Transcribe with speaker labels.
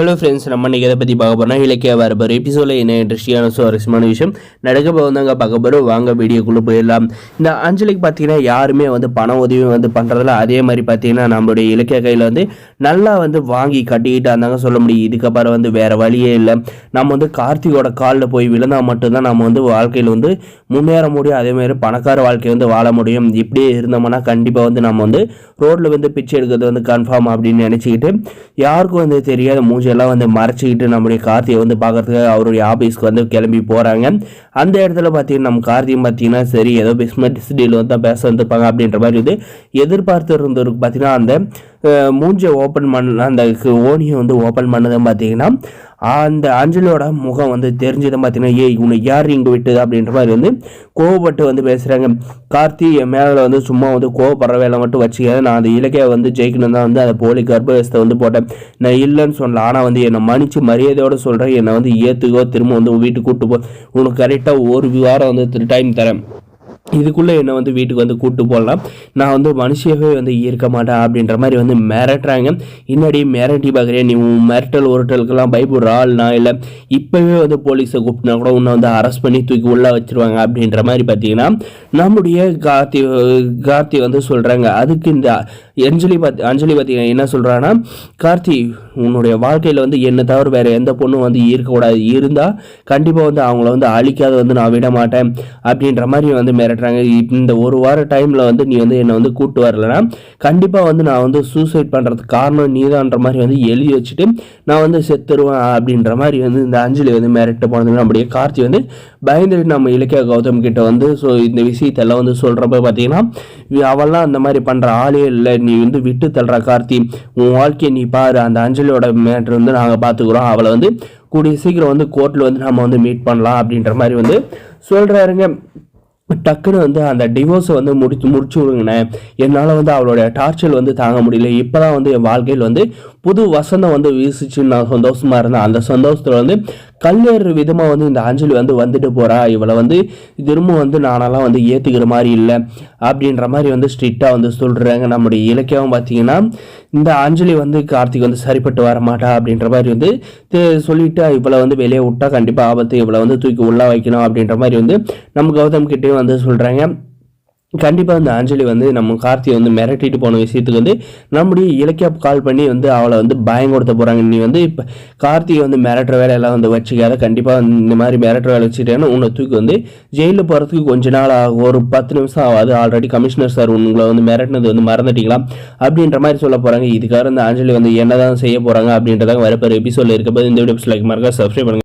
Speaker 1: Hello friends, நம்ம இன்றைக்கி எதை பற்றி பார்க்க போகிறோம்னா இலக்கிய வரப்போகிற எபிசோடில் என்ன இன்ட்ரெஸ்டிங்கான சுவாரஸ்யமான விஷயம் நடக்க போதாங்க பார்க்க போகிறோம். வாங்க வீடியோக்குள்ளே போயிடலாம். இந்த அஞ்சலிக்கு பார்த்தீங்கன்னா யாருமே பண உதவி பண்ணுறதில்ல. அதே மாதிரி பார்த்தீங்கன்னா நம்மளுடைய இலக்கிய கையில் நல்லா வாங்கி கட்டிக்கிட்டு இருந்தாங்க சொல்ல முடியும். இதுக்கப்புறம் வேறு வழியே இல்லை. நம்ம கார்த்திகோட காலில் போய் விழுந்தால் மட்டும்தான் நம்ம வாழ்க்கையில் முன்னேற முடியும். அதேமாதிரி பணக்கார வாழ்க்கையை வாழ முடியும். இப்படியே இருந்தோம்னா கண்டிப்பாக நம்ம ரோட்டில் பிச்சை எடுக்கிறது கன்ஃபார்ம் அப்படின்னு நினச்சிக்கிட்டு யாருக்கும் தெரியாத மூஞ்செல்லாம் மறைச்சிக்கிட்டு நம்முடைய கார்த்தியை பார்க்கறதுக்கு அவருடைய ஆஃபீஸ்க்கு கிளம்பி போகிறாங்க. அந்த இடத்துல பார்த்தீங்கன்னா நம்ம கார்த்தியும் பார்த்தீங்கன்னா சரி ஏதோ பிஸ்னஸ் டீல் தான் பேச வந்துருப்பாங்க அப்படின்ற மாதிரி எதிர்பார்த்து இருந்தவருக்கு பார்த்தீங்கன்னா அந்த மூஞ்சை ஓப்பன் பண்ண அந்த ஓனியை ஓப்பன் பண்ணதும் பார்த்தீங்கன்னா அந்த அஞ்சலியோட முகம் தெரிஞ்சதும் பார்த்தீங்கன்னா உன்னை யார் இங்கே விட்டுது அப்படின்ற மாதிரி கோவப்பட்டு பேசுகிறாங்க. கார்த்தி என் மேலே சும்மா கோவப்படுற வேலை மட்டும் வச்சுக்காது. நான் அந்த இலக்கையை ஜெயிக்கணும் தான் அந்த போலி கர்ப்பவசத்தை போட்டேன். நான் இல்லைன்னு சொல்லல. ஆனால் என்னை மன்னிச்சு மரியாதையோடு சொல்கிறேன். என்னை ஏற்றுக்கோ, திரும்ப வீட்டுக்கு கூப்பிட்டு போ. உனக்கு கரெக்டாக ஒரு வாரம் டைம் தரேன். இதுக்குள்ளே என்னை வீட்டுக்கு கூப்பிட்டு போடலாம். நான் மனுஷியாகவே இருக்க மாட்டேன் அப்படின்ற மாதிரி மிரட்டுறாங்க. இன்னடி மிரட்டி பார்க்குறேன், நீ மிரட்டல் ஒருட்டலுக்கெல்லாம் பயப்படுற ஆள் நான் இல்லை. இப்போவே போலீஸை கூப்பிட்டுனா கூட உன்னை அரெஸ்ட் பண்ணி தூக்கி உள்ளே வச்சுருவாங்க அப்படின்ற மாதிரி பார்த்தீங்கன்னா நம்முடைய கார்த்தி சொல்கிறாங்க. அதுக்கு இந்த அஞ்சலி பார்த்தீங்கன்னா என்ன சொல்கிறான்னா, கார்த்தி உன்னுடைய வாழ்க்கையில் என்னை தவிர வேறு எந்த பொண்ணும் இருக்கக்கூடாது. இருந்தால் கண்டிப்பாக அவங்கள அழிக்காத நான் விட மாட்டேன் அப்படின்ற மாதிரி மிரட்டுறாங்க. இந்த ஒரு வார டைமில் நீ என்னை கூட்டு வரலன்னா கண்டிப்பாக நான் சூசைட் பண்ணுறதுக்கு காரணம் நீதான்ற மாதிரி எழுதி வச்சுட்டு நான் செத்துருவேன் அப்படின்ற மாதிரி இந்த அஞ்சலி மிரட்டு போனது. நம்முடைய கார்த்தி பயந்துட்டு நம்ம இலக்கிய கௌதம் கிட்ட ஸோ இந்த விஷயத்தெல்லாம் சொல்கிறப்ப பார்த்தீங்கன்னா அவெல்லாம் அந்த மாதிரி பண்ணுற ஆளே இல்லை. நீ விட்டு தள்ளுற கார்த்தி, உன் வாழ்க்கையை நீ பாரு. அந்த அஞ்சலியோட மேட்ரு நாங்கள் பார்த்துக்குறோம். அவளை கூடிய சீக்கிரம் கோர்ட்டில் நம்ம மீட் பண்ணலாம் அப்படின்ற மாதிரி சொல்கிறாருங்க. டக்குன்னு அந்த டிவோர்ஸை முடிச்சு விடுங்கண்ணே. என்னால் அவளோட டார்ச்சர் தாங்க முடியல. இப்போ தான் என் வாழ்க்கையில் புது வசந்தம் வீசிச்சுன்னு நான் சந்தோஷமாக இருந்தேன். அந்த சந்தோஷத்தில் கல்யாண விதமாக இந்த அஞ்சலி வந்துட்டு போகிறா. இவளை திரும்ப நானெல்லாம் ஏற்றுக்கிற மாதிரி இல்லை அப்படின்ற மாதிரி ஸ்ட்ரிக்டாக சொல்கிறாங்க. நம்முடைய இலக்கியம் பார்த்தீங்கன்னா இந்த அஞ்சலி கார்த்திக் சரிப்பட்டு வர மாட்டா அப்படின்ற மாதிரி சொல்லிவிட்டு இவளை வெளியே விட்டா கண்டிப்பாக ஆபத்து. இவளை தூக்கி உள்ளே வைக்கணும் அப்படின்ற மாதிரி நம்ம கௌதம் கிட்டேயும் சொல்கிறாங்க. கண்டிப்பாக இந்த அஞ்சலி நம்ம கார்த்தியை மிரட்டிட்டு போன விஷயத்துக்கு நம்முடைய இலக்கிய கால் பண்ணி அவளை பயங்கொடுத்த போகிறாங்க. நீ இப்போ கார்த்திகை மிரட்டுற வேலையெல்லாம் வச்சுக்காத. கண்டிப்பாக இந்த மாதிரி மிரட்டுற வேலை வச்சுட்டேன்னா உன்னை தூக்கி ஜெயிலில் போகிறதுக்கு கொஞ்ச நாள் ஆகும், ஒரு 10 நிமிஷம் ஆகாது. ஆல்ரெடி கமிஷனர் சார் உங்களை மிரட்டினது மறந்துட்டீங்களா அப்படின்ற மாதிரி சொல்ல போகிறாங்க. இதுக்காக இந்த அஞ்சலி என்ன தான் செய்ய போகிறாங்க அப்படின்றதாக வரப்போகிற எபிசோடில் இருக்கப்போது இந்த வீடியோ லைக் மார்க்க சப்ஸ்கிரைப் பண்ணுங்கள்.